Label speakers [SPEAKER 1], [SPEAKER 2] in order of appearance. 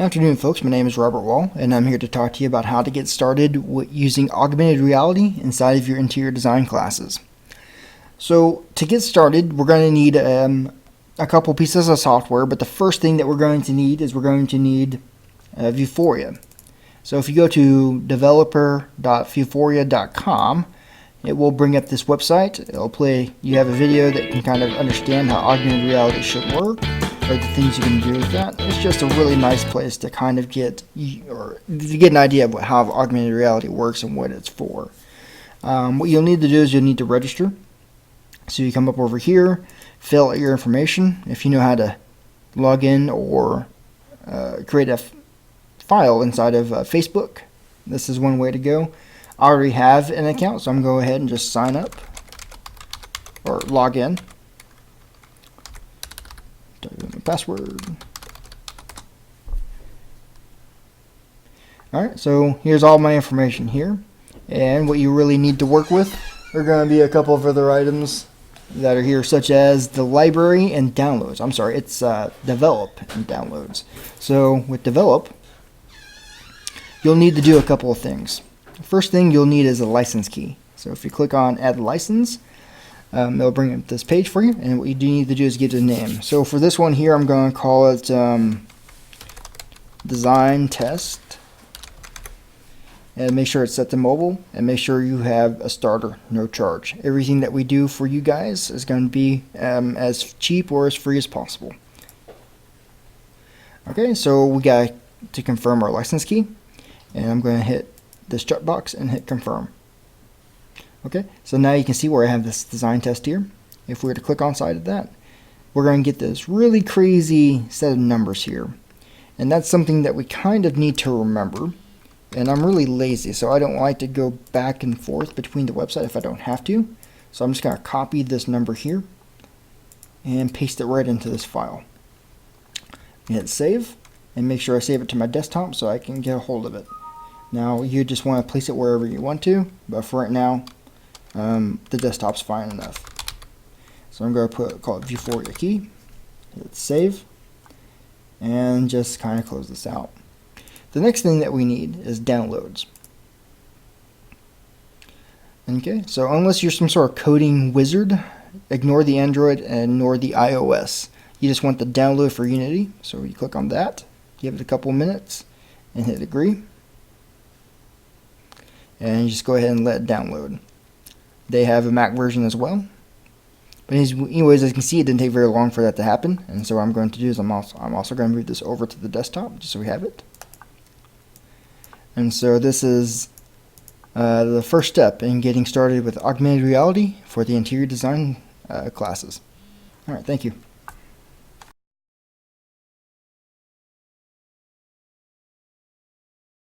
[SPEAKER 1] Good afternoon, folks. My name is Robert Wall, and I'm here to talk to you about how to get started using augmented reality inside of your interior design classes. So to get started, we're going to need a couple pieces of software, but the first thing that we're going to need is Vuforia. So if you go to developer.vuforia.com, it will bring up this website. It'll play, you have a video that can kind of understand how augmented reality should work, or the things you can do with that. It's just a really nice place to kind of get an idea of how augmented reality works and what it's for. What you'll need to do is you'll need to register. So you come up over here, fill out your information. If you know how to log in or create a file inside of Facebook, this is one way to go. I already have an account, so I'm going to go ahead and just sign up or log in. Type in my password. Alright, so here's all my information here. And what you really need to work with are going to be a couple of other items that are here, such as the library and downloads. I'm sorry, it's develop and downloads. So with develop, you'll need to do a couple of things. The first thing you'll need is a license key. So if you click on add license, it'll bring up this page for you, and what you do need to do is give it a name. So for this one here, I'm going to call it design test, and make sure it's set to mobile, and make sure you have a starter, no charge. Everything that we do for you guys is going to be as cheap or as free as possible. Okay, so we got to confirm our license key, and I'm going to hit this checkbox and hit confirm. Okay, so now you can see where I have this design test here. If we were to click on side of that, we're going to get this really crazy set of numbers here. And that's something that we kind of need to remember. And I'm really lazy, so I don't like to go back and forth between the website if I don't have to. So I'm just going to copy this number here and paste it right into this file. Hit save, and make sure I save it to my desktop so I can get a hold of it. Now you just want to place it wherever you want to, but for right now, the desktop's fine enough. So I'm going to call it Vuforia key, hit save, and just kind of close this out. The next thing that we need is downloads. Okay, so unless you're some sort of coding wizard, ignore the Android and ignore the iOS. You just want the download for Unity, so you click on that, give it a couple minutes, and hit agree. And you just go ahead and let it download. They have a Mac version as well. But anyways, as you can see, it didn't take very long for that to happen. And so what I'm going to do is I'm also going to move this over to the desktop just so we have it. And so this is the first step in getting started with augmented reality for the interior design classes. Alright, thank you.